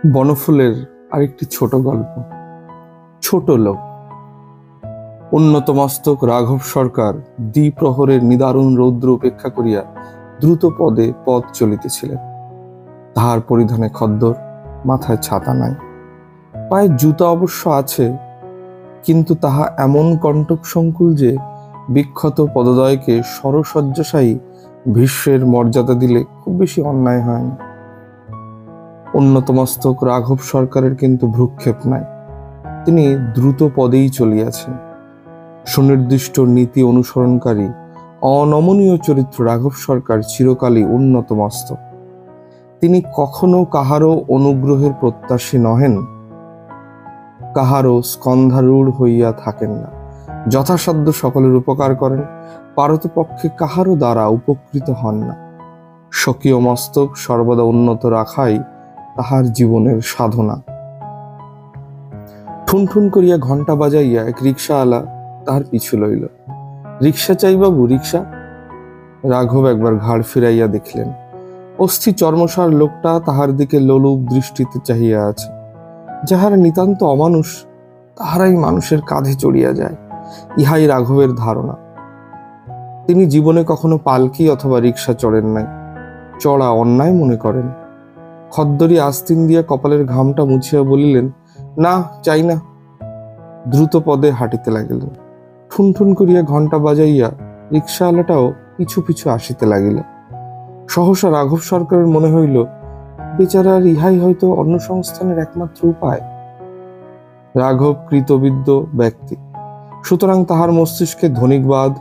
বনফুলের আরেকটি ছোট গল্প। ছোট লোক। উন্নত মস্তক রাঘব সরকার দ্বিপ্রহরের নিদারুণ রৌদ্র উপেক্ষা করিয়া দ্রুত পদে পথ চলিতেছিলেন। তাহার পরিধানে খদ্দর, মাথায় ছাতা নাই, পায়ে জুতা অবশ্য আছে, কিন্তু তাহা এমন কণ্টক সংকুল যে বিক্ষত পদদ্বয়কে সরসজ্জাশায়ী ভীষ্মের মর্যাদা দিলে খুব বেশি অন্যায় হয় না। উন্নত মস্তক রাঘব সরকারের কিন্তু ভ্রুক্ষেপ নাই। তিনি দ্রুত পদেই চলিয়াছেন। সুনির্দিষ্ট নীতি অনুসরণকারী অনমনীয় চরিত্র রাঘব সরকার চিরকালই উন্নত মস্তক। তিনি কখনো কাহারও অনুগ্রহের প্রত্যাশী নহেন, কাহারও স্কন্ধারূঢ় হইয়া থাকেন না। যথাসাধ্য সকলের উপকার করেন, পারতপক্ষে কাহারও দ্বারা উপকৃত হন না। স্বকীয় মস্তক সর্বদা উন্নত রাখাই তাহার জীবনের সাধনা। ঠুনঠুন করিয়া ঘণ্টা বাজাইয়া এক রিক্সাওয়ালা তাহার পিছু লইল। রিক্সা চাই বাবু, রিক্সা? রাঘব একবার ঘাড় ফিরাইয়া দেখিলেন, অস্থি চর্মসার লোকটা তাহার দিকে লোলুপ দৃষ্টিতে চাহিয়া আছে। যাহারা নিতান্ত অমানুষ, তাহারাই মানুষের কাঁধে চড়িয়া যায়, ইহাই রাঘবের ধারণা। তিনি জীবনে কখনো পালকি অথবা রিক্সা চড়েন নাই, চড়া অন্যায় মনে করেন। খদ্দরি আস্তিন দিয়া কপালের ঘামটা মুছিয়া বলিলেন, না, চাই না। দ্রুত পদে হাঁটিতে লাগিলেন। ঠুনঠুন করিয়া ঘণ্টা বাজাইয়া রিক্সাওয়ালাটাও পিছু পিছু আসিতে লাগিল। সহসা রাঘব সরকারের মনে হইল, বেচারার ইহাই হয়তো অন্নসংস্থানের একমাত্র উপায়। রাঘব কৃতবিদ্য ব্যক্তি, সুতরাং তাহার মস্তিষ্কে ধনিকবাদ,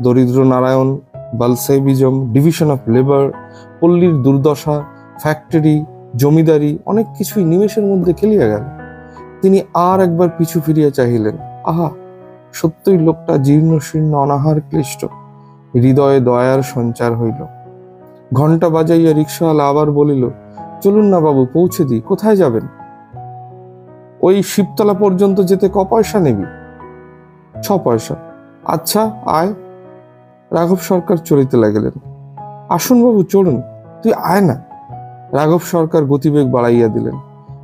দরিদ্র নারায়ণ, বালসেভিজম, ডিভিশন অফ লেবার, পল্লীর দুর্দশা, ফ্যাক্টরি, জমিদারি, অনেক কিছুই নিমেষের মধ্যে খেলিয়া গেল। তিনি আর একবার পিছু ফিরিয়া চাহিলেন। আহা, সত্যই লোকটা জীর্ণ শীর্ণ, অনাহার ক্লিষ্ট। হৃদয়ে দয়ার সঞ্চার হইল। ঘণ্টা বাজাইয়া রিক্সাওয়ালা আবার বলিল, চলুন না বাবু, পৌঁছে দিই। কোথায় যাবেন? ওই শিবতলা পর্যন্ত যেতে ক পয়সা নেবি? 6 পয়সা। আচ্ছা, আয়। রাঘব সরকার চলিতে লাগিলেন। আসুন বাবু, চলুন। তুই আয় না। রাঘব সরকার গতিবেগ বাড়াইয়া দিলেন।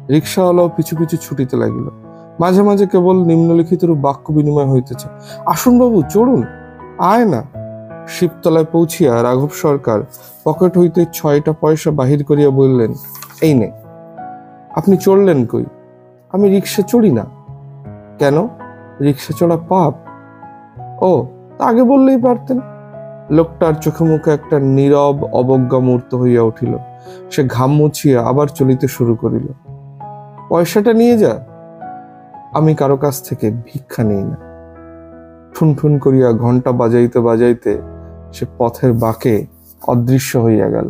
রিক্সাওয়ালাও পিছু পিছু ছুটিতে লাগিল। মাঝে মাঝে কেবল নিম্নলিখিত বাক্য বিনিময় হইতেছে, আসুন বাবু, চড়ুন, আয় না। শিবতলায় পৌঁছিয়া রাঘব সরকার পকেট হইতে 6টা পয়সা বাহির করিয়া বললেন, এই নে। আপনি চড়লেন কই? আমি রিক্সা চড়ি না। কেন? রিক্সা চড়া পাপ? ও, তা আগে বললেই পারতেন। লোকটার চোখে মুখে একটা নীরব অবজ্ঞা মূর্ত হইয়া উঠিল। সে ঘাম মুছিয়া আবার চলিতে শুরু করিল। পয়সাটা নিয়ে যা। আমি কারো কাছ থেকে ভিক্ষা নিই না। ঠুনঠুন করিয়া ঘণ্টা বাজাইতে বাজাইতে সে পথের বাঁকে অদৃশ্য হইয়া গেল।